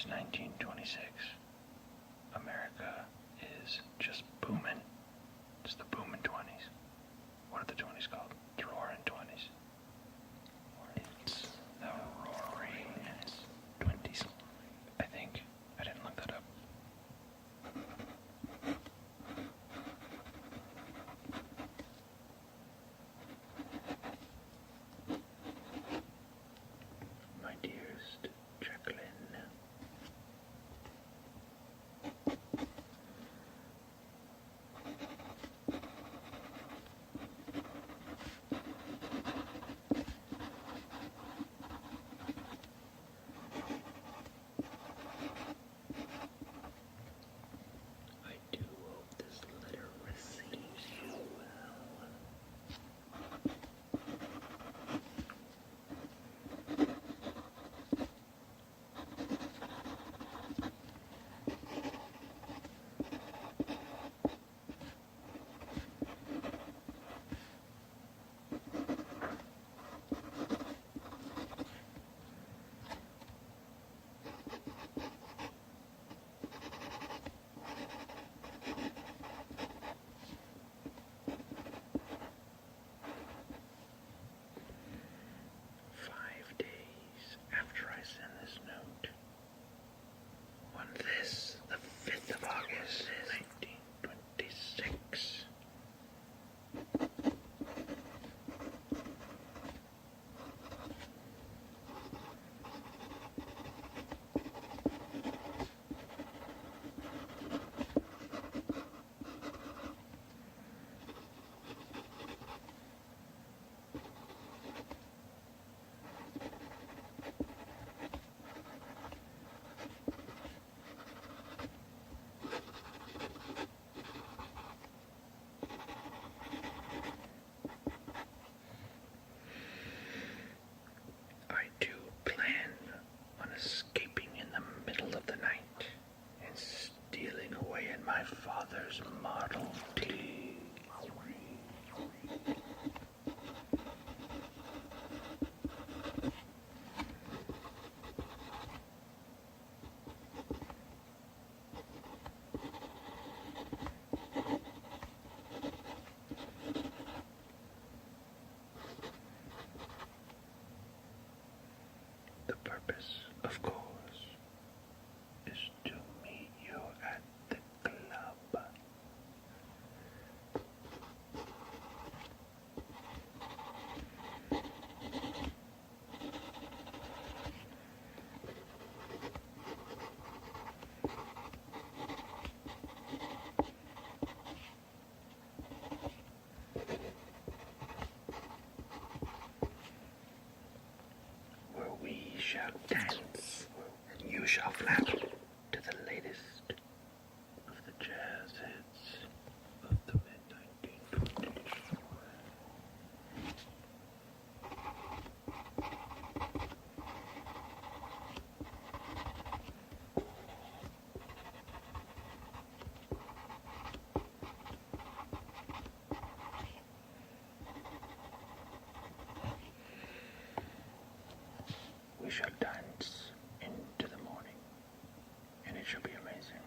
is 1926. America is just booming. It's the booming 20s. What are the 20s called? The roaring 20s. It's the roaring 20s. I think. I didn't look that up. My dearest Jacqueline. I do hope this letter receives you well. After I send this note, on this, the 5th of August, 1926, I do plan on escaping in the middle of the night and stealing away in my father's Model T. The purpose, of course, is to meet you at the club. Where we shall dance, and you shall flap to the latest of the jazz hits of the mid-1920s. We shall dance into the morning, and it shall be amazing.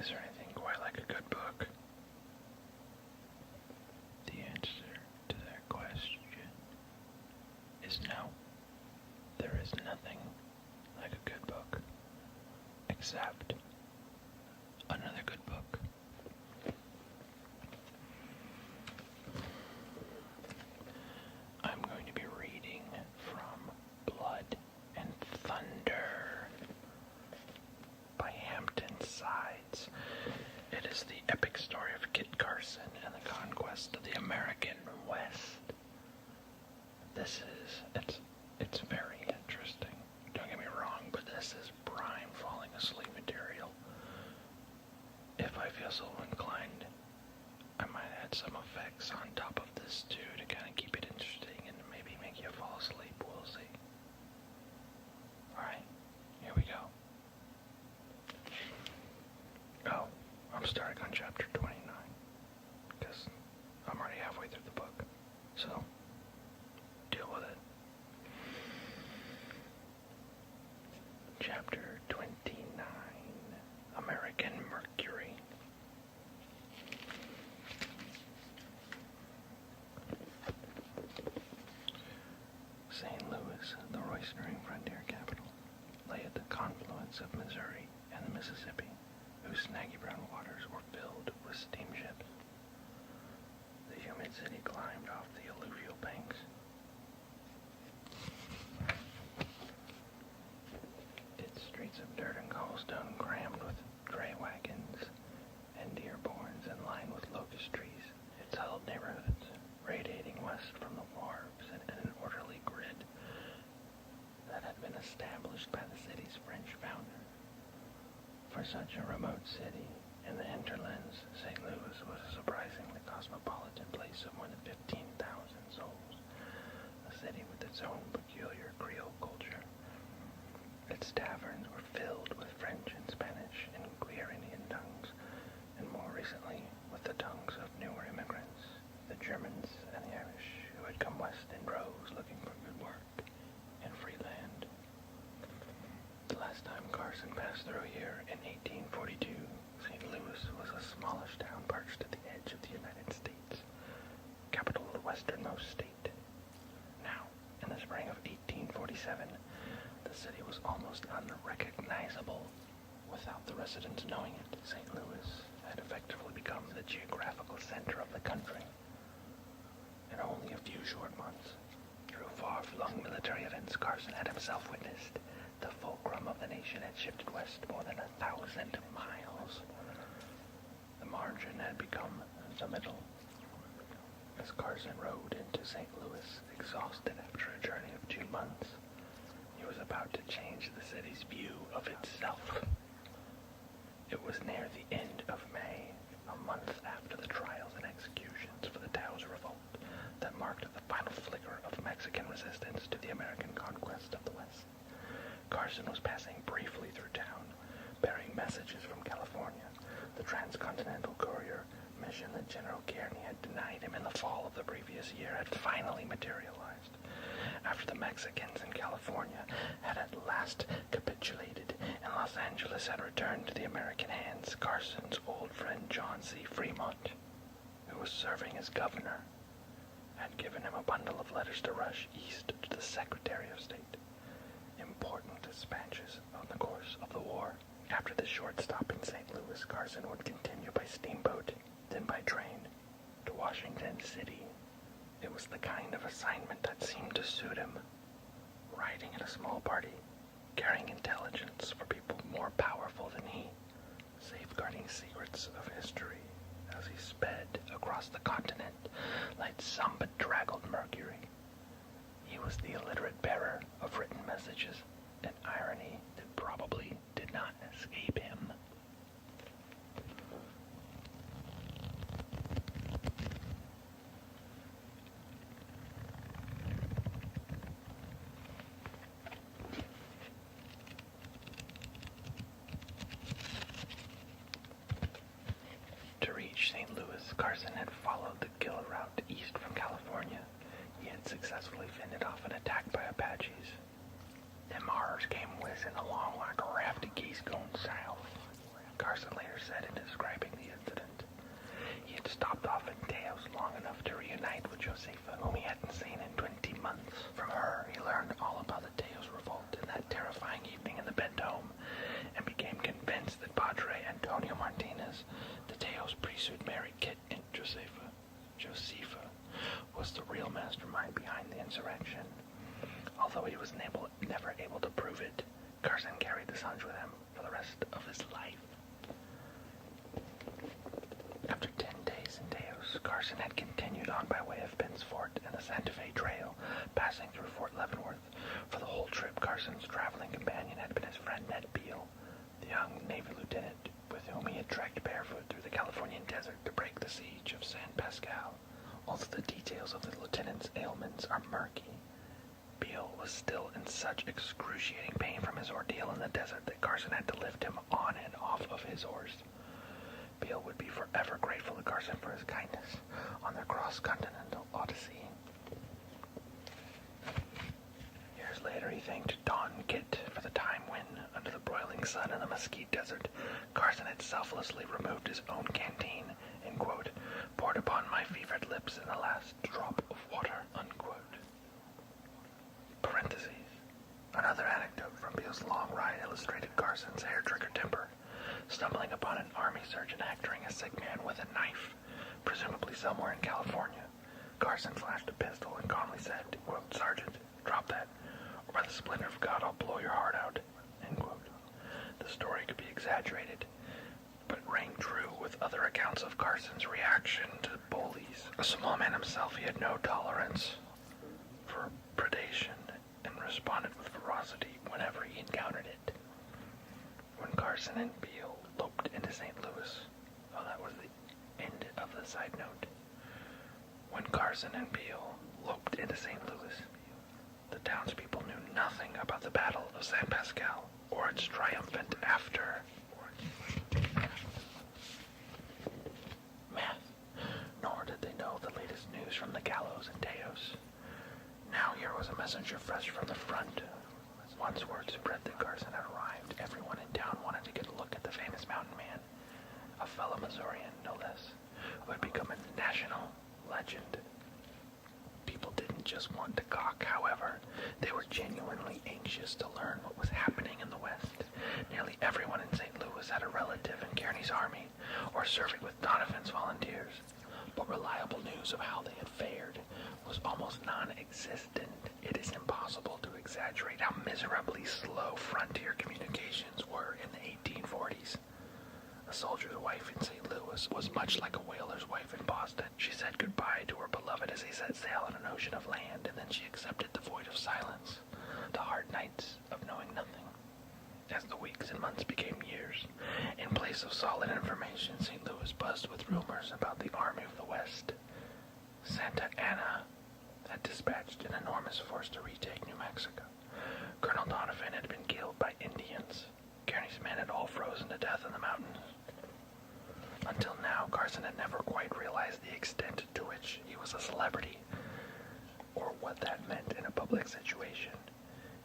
Is there anything quite like a good book? The answer to that question is no. There is nothing like a good book, except another good book. I'm going to be reading from Blood and Thunder by Hampton Sides. It is the epic story of Kit Carson and the conquest of the American West. It's very interesting. Don't get me wrong, but this is prime falling asleep material. If I feel so inclined, I might add some effects on top of this too to kind of keep it interesting and maybe make you fall asleep. We'll see. Alright, here we go. Oh, I'm starting on chapter 29, because I'm already halfway through the book, so deal with it. Chapter 29, American Mercury. St. Louis, the roistering frontier capital, lay at the confluence of Missouri and the Mississippi, whose snaggy brown waters were filled with steamships. The humid city climbed off the alluvial banks. Its streets of dirt and cobblestone crammed with dray wagons and dearborns and lined with locust trees. Its huddled neighborhoods, radiating west from the wharves in an orderly grid that had been established by the city's French founder. For such a remote city, in the geographical center of the country. In only a few short months, through far-flung military events Carson had himself witnessed, the fulcrum of the nation had shifted west more than 1,000 miles. The margin had become the middle. As Carson rode into St. Louis, exhausted after a journey of 2 months, he was about to change the city's view of itself. It was near the end of May, a month after the trials and executions for the Taos Revolt that marked the final flicker of Mexican resistance to the American conquest of the West. Carson was passing briefly through town, bearing messages from California. The transcontinental courier mission that General Kearny had denied him in the fall of the previous year had finally materialized. After the Mexicans in California had at last capitulated and Los Angeles had returned to the American hands, Carson's old friend John C. Fremont, who was serving as governor, had given him a bundle of letters to rush east to the Secretary of State. Important dispatches on the course of the war. After this short stop in St. Louis, Carson would continue by steamboat, then by train, to Washington City. It was the kind of assignment that seemed to suit him. Riding in a small party, carrying intelligence for people more powerful than he, safeguarding secrets of history as he sped across the continent like some bedraggled Mercury. He was the illiterate bearer of written messages, an irony that probably did not escape him. To reach St. Louis, Carson had followed the Gila route east from California. He had successfully fended off an attack by Apaches. Them R's came whizzing along like a raft of geese going south, Carson later said in describing the incident. He had stopped off in Taos long enough to reunite with Josefa, whom he hadn't seen in 20 months. From her, he learned all about the Taos Revolt and that terrifying evening in the Bent Home, and became convinced that Padre Antonio Martinez, the Taos priest who'd married Kit and Josefa, was the real mastermind behind the insurrection. Although he was never able to prove it, Carson carried this hunch with him for the rest of his life. After 10 days in Taos, Carson had continued on by way of Penn's Fort and the Santa Fe Trail, passing through Fort Leavenworth. For the whole trip, Carson's traveling companion had been his friend Ned Beale, the young Navy lieutenant with whom he had trekked barefoot through the Californian desert to break the siege of San Pascal. Although the details of the lieutenant's ailments are murky, Beale was still in such excruciating pain from his ordeal in the desert that Carson had to lift him on and off of his horse. Beale would be forever grateful to Carson for his kindness on their cross-continental odyssey. Years later, he thanked Don Kit for the time when, under the broiling sun in the Mesquite Desert, Carson had selflessly removed his own canteen and, quote, poured upon my fevered lips in the last drop of water, unquote. Parentheses. Another anecdote from Beale's long ride illustrated Carson's hair-trigger temper. Stumbling upon an army surgeon acting a sick man with a knife, presumably somewhere in California, Carson flashed a pistol and calmly said, quote, Sergeant, drop that, or by the splendor of God I'll blow your heart out, end quote. The story could be exaggerated, but rang true with other accounts of Carson's reaction to bullies. A small man himself, he had no tolerance for predation and responded with ferocity whenever he encountered it. When Carson and Beale loped into St. Louis, oh, that was the end of the side note. When Carson and Beale loped into St. Louis, the townspeople knew nothing about the Battle of San Pascal or its triumphant after. Nor did they know the latest news from the gallows in Taos. Now here was a messenger fresh from the front. Once word spread that Carson had arrived, everyone in town wanted to get a look at the famous mountain man, a fellow Missourian, no less, who had become a national legend. People didn't just want to gawk, however. They were genuinely anxious to learn what was happening in the West. Nearly everyone in St. Louis had a relative in Kearny's army, or serving with Donovan's volunteers, but reliable news of how they had fared was almost non-existent. It is impossible to exaggerate how miserably slow frontier communications were in the 1840s. A soldier's wife in St. Louis was much like a whaler's wife in Boston. She said goodbye to her beloved as they set sail on an ocean of land, and then she accepted the void of silence, the hard nights of knowing nothing. As the weeks and months became years, in place of solid information, St. Louis buzzed with rumors about the Army of the West. Santa Anna had dispatched an enormous force to retake New Mexico. Colonel Donovan had been killed by Indians. Kearny's men had all frozen to death in the mountains. Until now, Carson had never quite realized the extent to which he was a celebrity, or what that meant in a public situation.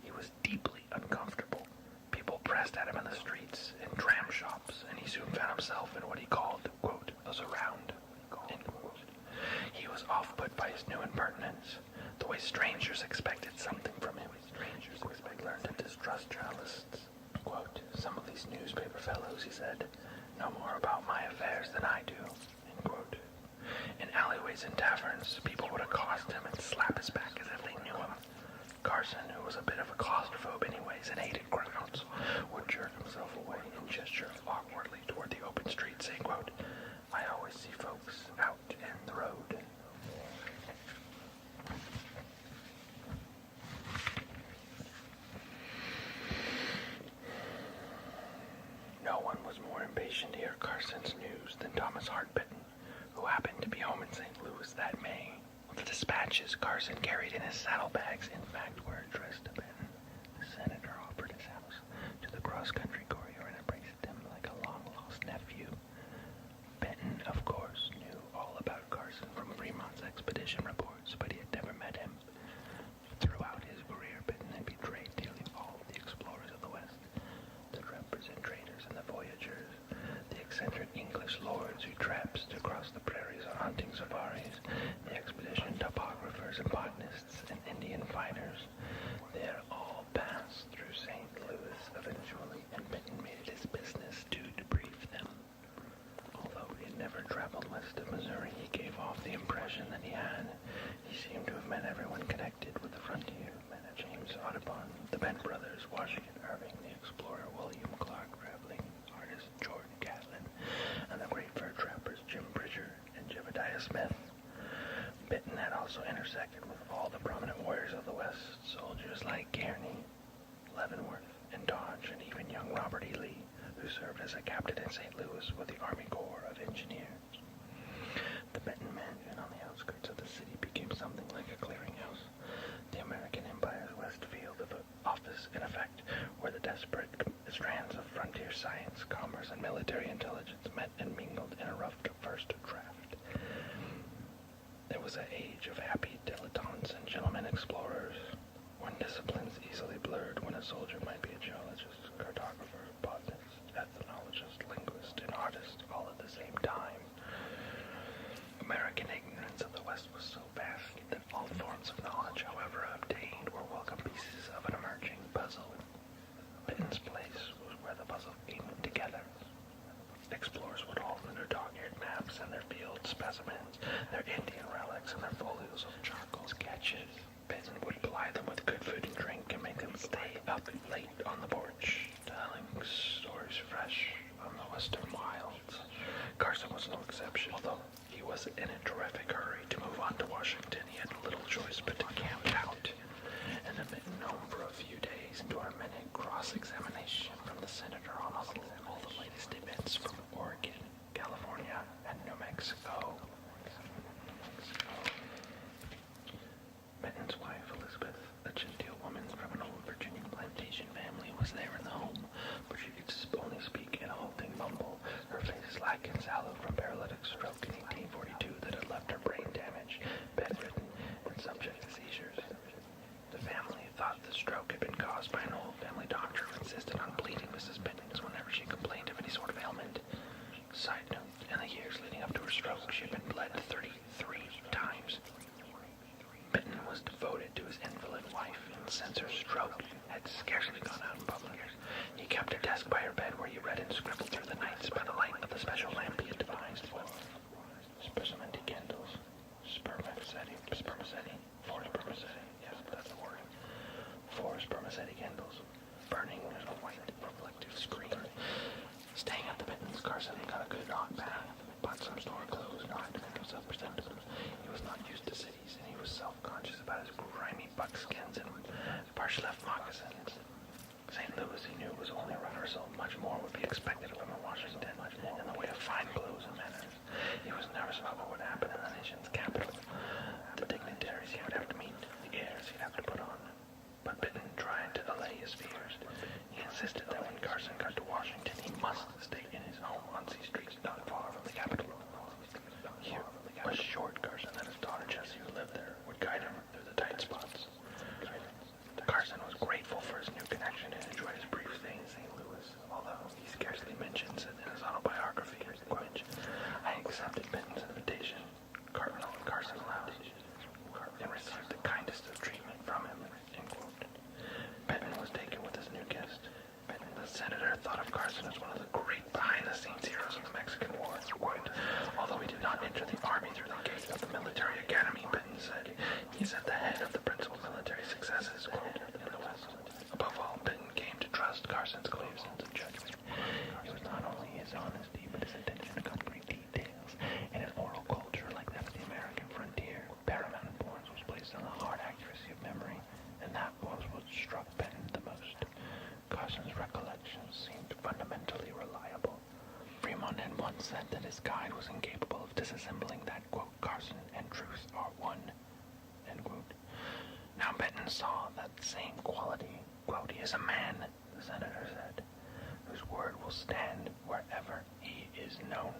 He was deeply uncomfortable. People pressed at him in the streets, in tram shops, and he soon found himself in what he called, quote, a surround, end quote. He was off-put by his new impertinence, the way strangers expected something from him. Strangers learned to distrust journalists. Quote, some of these newspaper fellows, he said, know more about my affairs than I do, end quote. In alleyways and taverns, people would accost him and slap his back as if they knew him. Carson, who was a bit of a claustrophobe anyways and hated crowds, would jerk himself away and gesture awkwardly toward the open street, saying, quote, I always see folks out in the road. No one was more impatient to hear Carson's news than Thomas Hartbitten, who happened to be home in St. Louis that May. The dispatches Carson carried in his saddlebags, in fact, were addressed to Benton. The senator offered his house to the cross-country courier and embraced him like a long-lost nephew. Benton, of course, knew all about Carson from Fremont's expedition reports, but he had never met him. Throughout his career, Benton had betrayed nearly all of the explorers of the West, the representrators and the voyagers, the eccentric English lords who traipsed across the prairies on hunting safaris, the expedition topographers and botanists and Indian fighters. They had all passed through St. Louis eventually, and Benton made it his business to debrief them. Although he had never traveled west of Missouri, he gave off the impression that he had. He seemed to have met everyone connected with the frontier. Met James Audubon, the Bent brothers, Washington Irving, the explorer William Clark, traveling artist George Catlin, and the great fur trappers Jim Bridger and Jebediah Smith. Benton had also intersected with all the prominent warriors of the West, soldiers like Kearny, Leavenworth, and Dodge, and even young Robert E. Lee, who served as a captain in St. Louis with the Army Corps of Engineers. The Benton mansion on the outskirts of the city became something like a clearinghouse, the American Empire's West Field of office, in effect, where the desperate strands of frontier science, commerce, and military intelligence met and mingled in a rough first draft. There was an age of happy dilettantes and gentlemen explorers, when disciplines easily blurred, when a soldier might be a geologist, cartographer, botanist, ethnologist, linguist, and artist, all at the same time. American ignorance of the West was so vast that all forms of knowledge, however obtained, were welcome pieces of an emerging puzzle. Benton's place was where the puzzle came together. Explorers would haul in their dog-eared maps and their field specimens, their Indian relics and their folios of charcoal sketches. Benton would ply them with good food and drink and make them stay up late on the porch, telling stories fresh on the western wilds. Carson was no exception, although he was in a terrific hurry to move on to Washington. He had little choice but to camp out and have been known for a few days into a minute cross-examination from the senator on all the latest events from Oregon, California, and New Mexico. Benton's wife, Elizabeth, a genteel woman from an old Virginia plantation family, was there in the home, but she could only speak in a halting mumble, her face slack and sallow from paralytic stroke in 1842 that had left her brain damaged, bedridden, and subject to seizures. The family thought the stroke had been caused by an old family doctor who insisted on bleeding Mrs. Bennings whenever she complained of any sort of ailment. Side note, in the years leading up to her stroke, she had been bled 33 times. Benton was devoted to his invalid wife, and since her stroke had scarcely gone out in public, he kept her desk by her bed where he read and scribbled through the nights by the light of the special lamp he that his guide was incapable of disassembling that, quote, Carson and truth are one, end quote. Now Benton saw that same quality, quote, he is a man, the senator said, whose word will stand wherever he is known.